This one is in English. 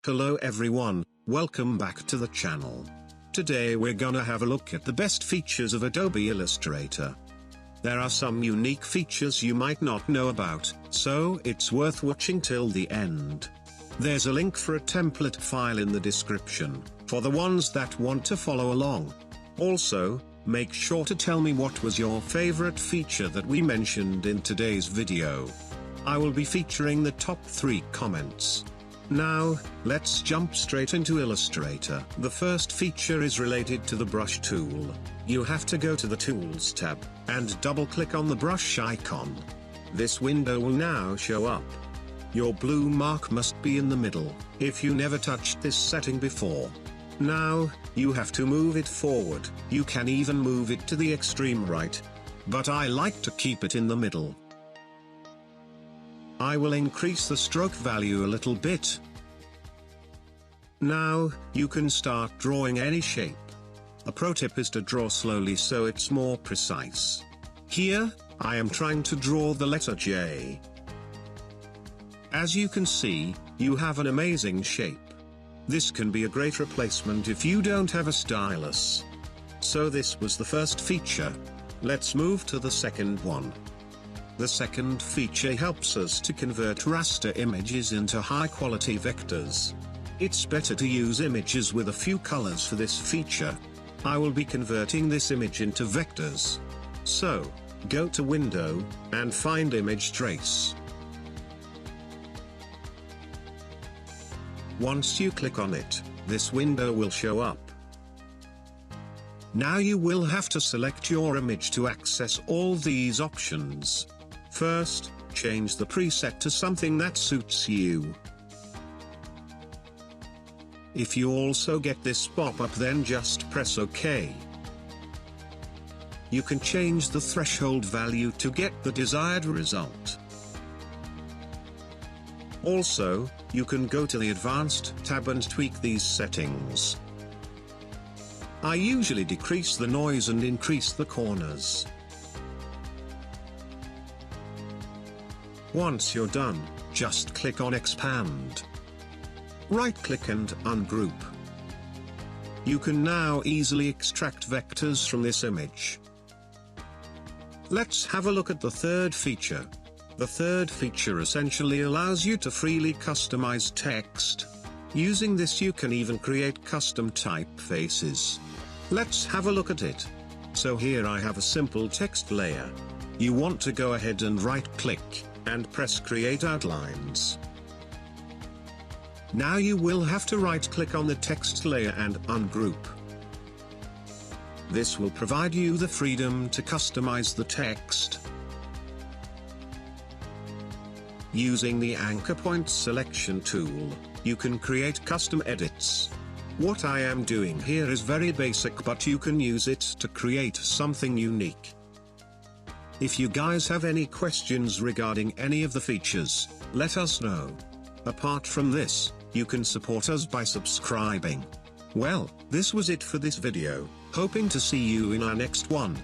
Hello everyone, welcome back to the channel. Today we're gonna have a look at the best features of Adobe Illustrator. There are some unique features you might not know about, so it's worth watching till the end. There's a link for a template file in the description, for the ones that want to follow along. Also, make sure to tell me what was your favorite feature that we mentioned in today's video. I will be featuring the top 3 comments. Now, let's jump straight into Illustrator. The first feature is related to the brush tool. You have to go to the Tools tab, and double-click on the brush icon. This window will now show up. Your blue mark must be in the middle, if you never touched this setting before. Now, you have to move it forward. You can even move it to the extreme right. But I like to keep it in the middle. I will increase the stroke value a little bit. Now, you can start drawing any shape. A pro tip is to draw slowly so it's more precise. Here, I am trying to draw the letter J. As you can see, you have an amazing shape. This can be a great replacement if you don't have a stylus. So this was the first feature. Let's move to the second one. The second feature helps us to convert raster images into high-quality vectors. It's better to use images with a few colors for this feature. I will be converting this image into vectors. So, go to Window, and find Image Trace. Once you click on it, this window will show up. Now you will have to select your image to access all these options. First, change the preset to something that suits you. If you also get this pop-up, then just press OK. You can change the threshold value to get the desired result. Also, you can go to the Advanced tab and tweak these settings. I usually decrease the noise and increase the corners. Once you're done, just click on Expand. Right-click and ungroup. You can now easily extract vectors from this image. Let's have a look at the third feature. The third feature essentially allows you to freely customize text. Using this you can even create custom typefaces. Let's have a look at it. So here I have a simple text layer. You want to go ahead and right-click, and press Create Outlines. Now you will have to right-click on the text layer and ungroup. This will provide you the freedom to customize the text. Using the Anchor Point Selection tool, you can create custom edits. What I am doing here is very basic, but you can use it to create something unique. If you guys have any questions regarding any of the features, let us know. Apart from this, you can support us by subscribing. Well, this was it for this video, hoping to see you in our next one.